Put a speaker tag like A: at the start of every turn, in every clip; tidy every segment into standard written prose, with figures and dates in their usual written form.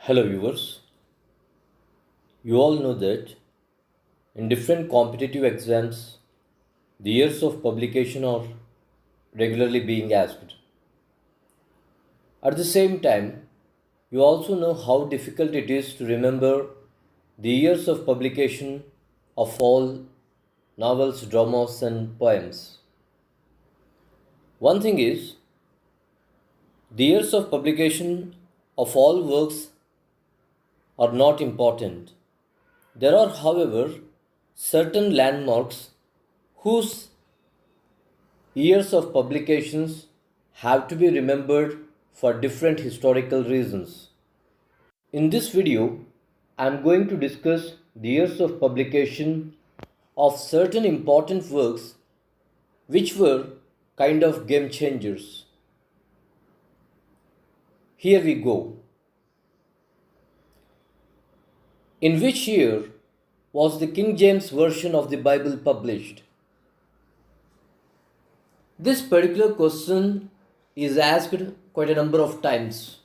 A: Hello viewers, you all know that in different competitive exams, the years of publication are regularly being asked. At the same time, you also know how difficult it is to remember the years of publication of all novels, dramas, and poems. One thing is, the years of publication of all works are not important. There are, however, certain landmarks whose years of publications have to be remembered for different historical reasons. In this video, I am going to discuss the years of publication of certain important works which were kind of game changers. Here we go. In which year was the King James Version of the Bible published? This particular question is asked quite a number of times.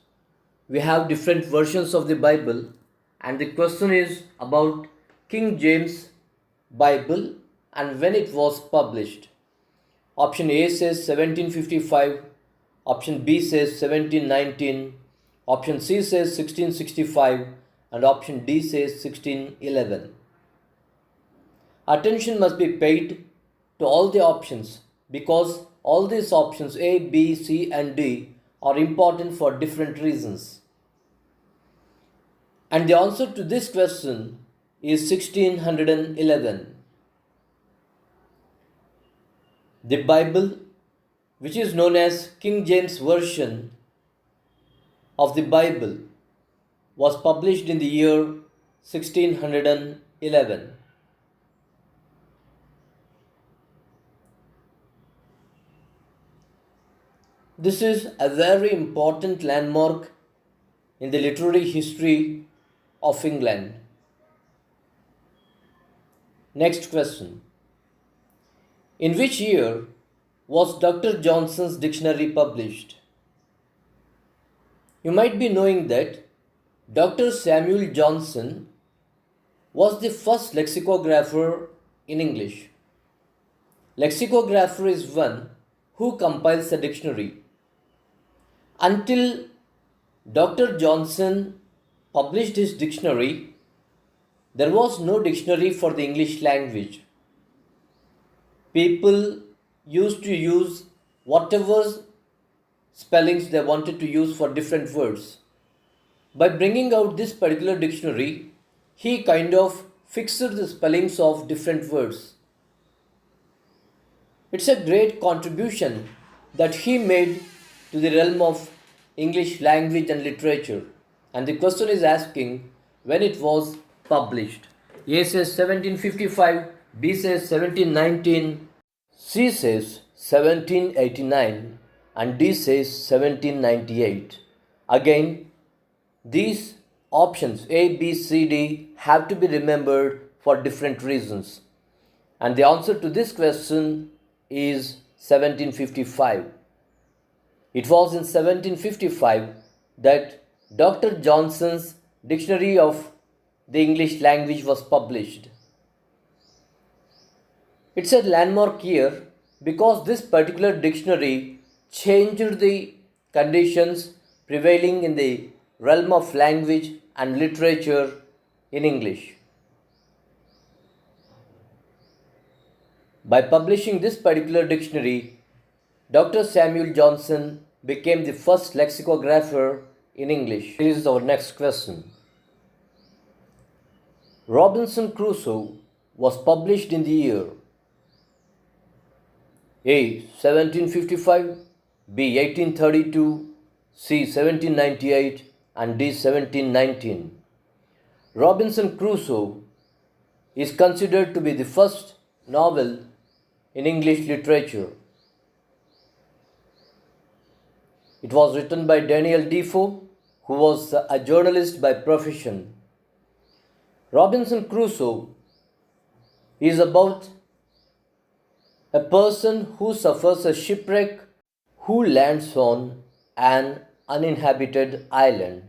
A: We have different versions of the Bible, and the question is about King James Bible and when it was published. Option A says 1755, option B says 1719, option C says 1665, and option D says 1611. Attention must be paid to all the options because all these options A, B, C, and D are important for different reasons. And the answer to this question is 1611. The Bible, which is known as King James Version of the Bible, was published in the year 1611. This is a very important landmark in the literary history of England. Next question. In which year was Dr. Johnson's dictionary published? You might be knowing that Dr. Samuel Johnson was the first lexicographer in English. Lexicographer is one who compiles a dictionary. Until Dr. Johnson published his dictionary, there was no dictionary for the English language. People used to use whatever spellings they wanted to use for different words. By bringing out this particular dictionary, he kind of fixed the spellings of different words. It's a great contribution that he made to the realm of English language and literature. And the question is asking when it was published. A says 1755, B says 1719, C says 1789, and D says 1798. Again, these options A, B, C, D have to be remembered for different reasons. And the answer to this question is 1755. It was in 1755 that Dr. Johnson's Dictionary of the English Language was published. It's a landmark year because this particular dictionary changed the conditions prevailing in the realm of language and literature in English. By publishing this particular dictionary, Dr. Samuel Johnson became the first lexicographer in English. Here is our next question. Robinson Crusoe was published in the year A. 1755, B. 1832, C. 1798, and D. 1719. Robinson Crusoe is considered to be the first novel in English literature. It was written by Daniel Defoe, who was a journalist by profession. Robinson Crusoe is about a person who suffers a shipwreck, who lands on an uninhabited island.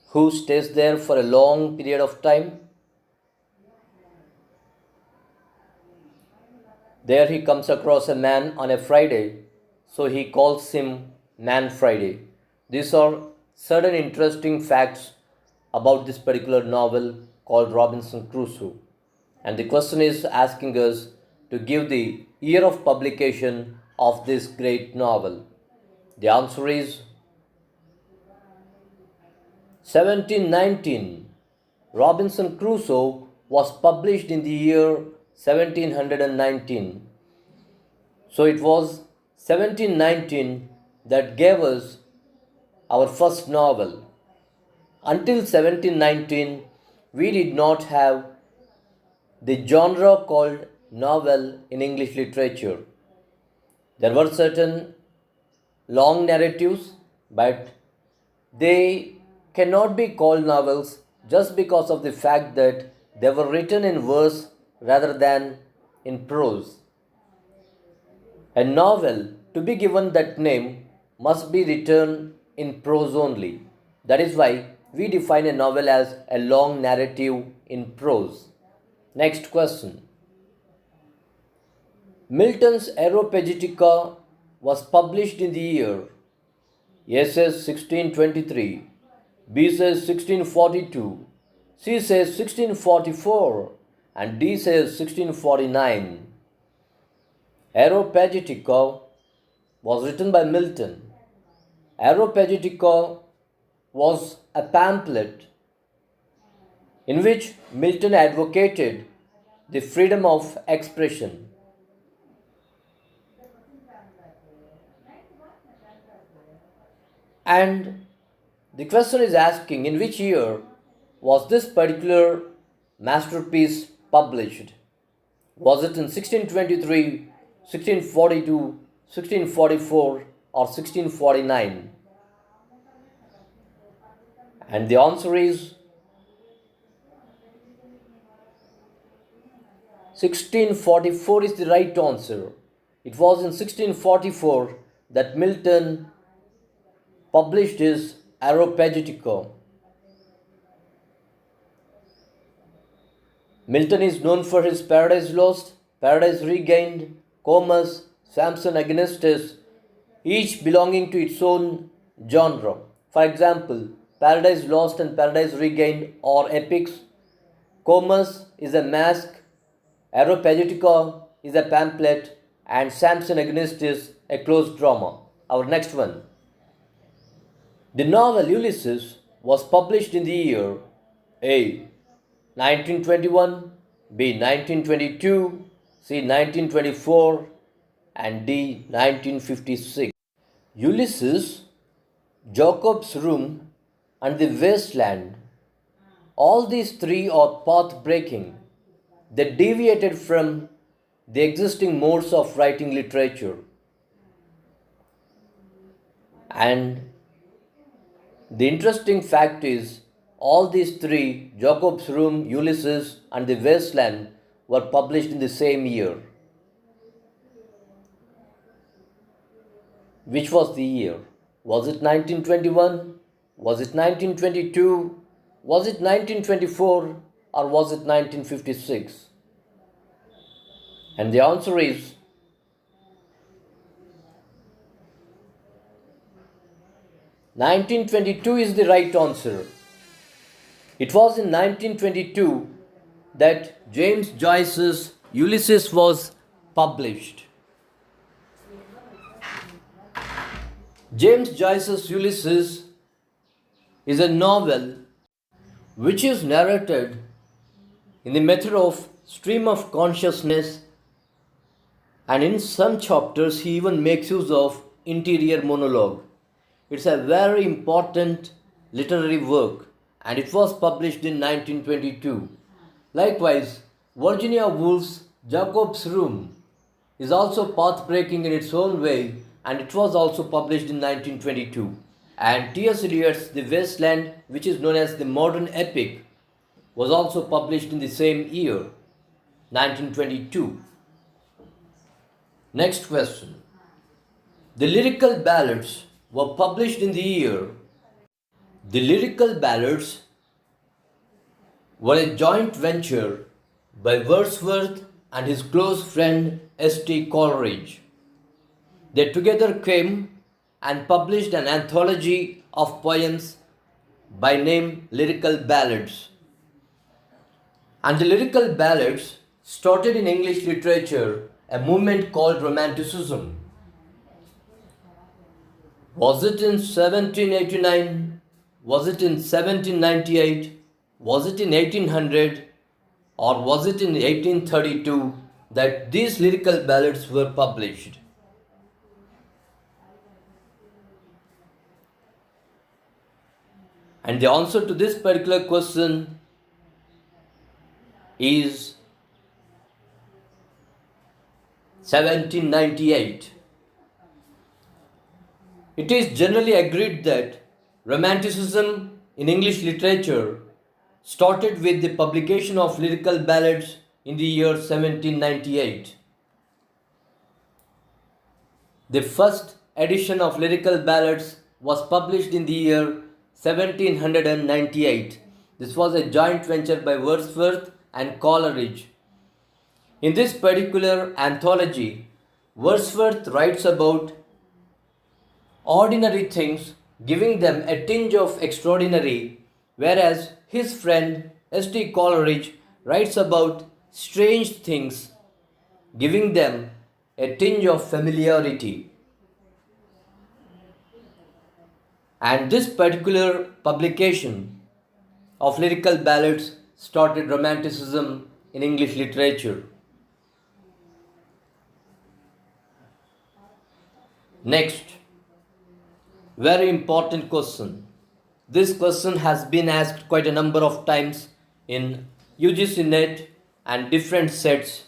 A: who stays there for a long period of time. There he comes across a man on a Friday, so he calls him Man Friday. These are certain interesting facts about this particular novel called Robinson Crusoe. And the question is asking us to give the year of publication of this great novel. The answer is 1719. Robinson Crusoe was published in the year 1719. So it was 1719 that gave us our first novel. Until 1719, we did not have the genre called novel in English literature. There were certain long narratives, but they cannot be called novels just because of the fact that they were written in verse rather than in prose. A novel, to be given that name, must be written in prose only. That is why we define a novel as a long narrative in prose. Next question. Milton's Areopagitica was published in the year A says 1623, B says 1642, C says 1644, and D says 1649. Areopagitica was written by Milton. Areopagitica was a pamphlet in which Milton advocated the freedom of expression. And the question is asking, in which year was this particular masterpiece published? Was it in 1623, 1642, 1644, or 1649? And the answer is 1644 is the right answer. It was in 1644 that Milton published his Areopagitica. Milton is known for his Paradise Lost, Paradise Regained, Comus, Samson Agonistes, each belonging to its own genre. For example, Paradise Lost and Paradise Regained are epics. Comus is a masque, Areopagitica is a pamphlet, and Samson Agonistes a close drama. Our next one. The novel Ulysses was published in the year A. 1921, B. 1922, C. 1924, and D. 1956. Ulysses, Jacob's Room, and the Wasteland, all these three are path breaking. They deviated from the existing modes of writing literature. And the interesting fact is, all these three, Jacob's Room, Ulysses, and the Wasteland, were published in the same year. Which was the year? Was it 1921? Was it 1922? Was it 1924? Or was it 1956? And the answer is 1922 is the right answer. It was in 1922 that James Joyce's Ulysses was published. James Joyce's Ulysses is a novel which is narrated in the method of stream of consciousness, and in some chapters he even makes use of interior monologue. It's a very important literary work, and it was published in 1922. Likewise, Virginia Woolf's Jacob's Room is also path-breaking in its own way, and it was also published in 1922. And T.S. Eliot's The Wasteland, which is known as the modern epic, was also published in the same year, 1922. Next question. The Lyrical Ballads were published in the year The Lyrical Ballads were a joint venture by Wordsworth and his close friend St. Coleridge. They together came and published an anthology of poems by name Lyrical Ballads. And the Lyrical Ballads started in English literature a movement called Romanticism. Was it in 1789? Was it in 1798? Was it in 1800? Or was it in 1832 that these lyrical ballads were published? And the answer to this particular question is 1798. It is generally agreed that Romanticism in English literature started with the publication of Lyrical Ballads in the year 1798. The first edition of Lyrical Ballads was published in the year 1798. This was a joint venture by Wordsworth and Coleridge. In this particular anthology, Wordsworth writes about ordinary things, giving them a tinge of extraordinary, whereas his friend St. Coleridge writes about strange things, giving them a tinge of familiarity. And this particular publication of Lyrical Ballads started Romanticism in English literature. Next, very important question. This question has been asked quite a number of times in UGC NET and different sets.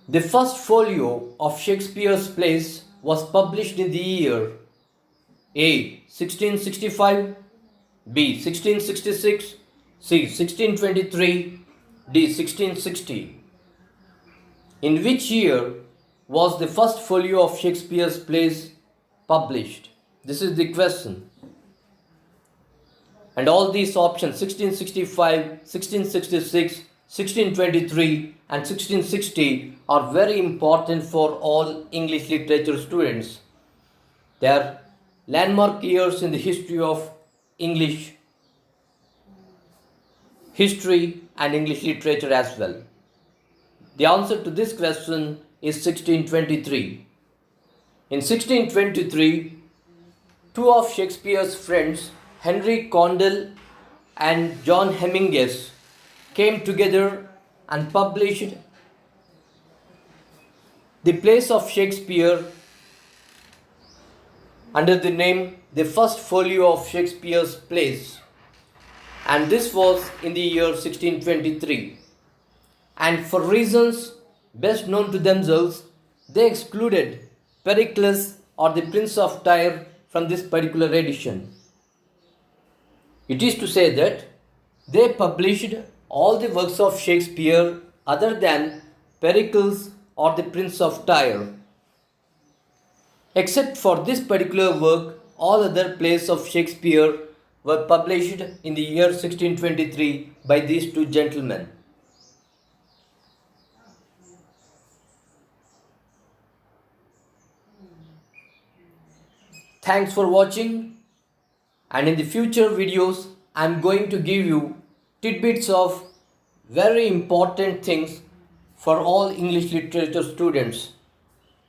A: The first folio of Shakespeare's plays was published in the year A. 1665, B. 1666, C. 1623, D. 1660. In which year was the first folio of Shakespeare's plays published? This is the question. And all these options 1665, 1666, 1623 and 1660 are very important for all English literature students. They are landmark years in the history of English history and English literature as well. The answer to this question is 1623. In 1623, two of Shakespeare's friends, Henry Condell and John Hemingway, came together and published the plays of Shakespeare under the name The First Folio of Shakespeare's Plays. And this was in the year 1623. And for reasons best known to themselves, they excluded Pericles or the Prince of Tyre from this particular edition. It is to say that they published all the works of Shakespeare other than Pericles or the Prince of Tyre. Except for this particular work, all other plays of Shakespeare were published in the year 1623 by these two gentlemen. Thanks for watching, and in the future videos I am going to give you tidbits of very important things for all English literature students.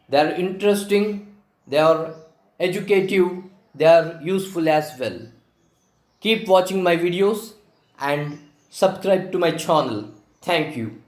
A: They are interesting, they are educative, they are useful as well. Keep watching my videos and subscribe to my channel. Thank you.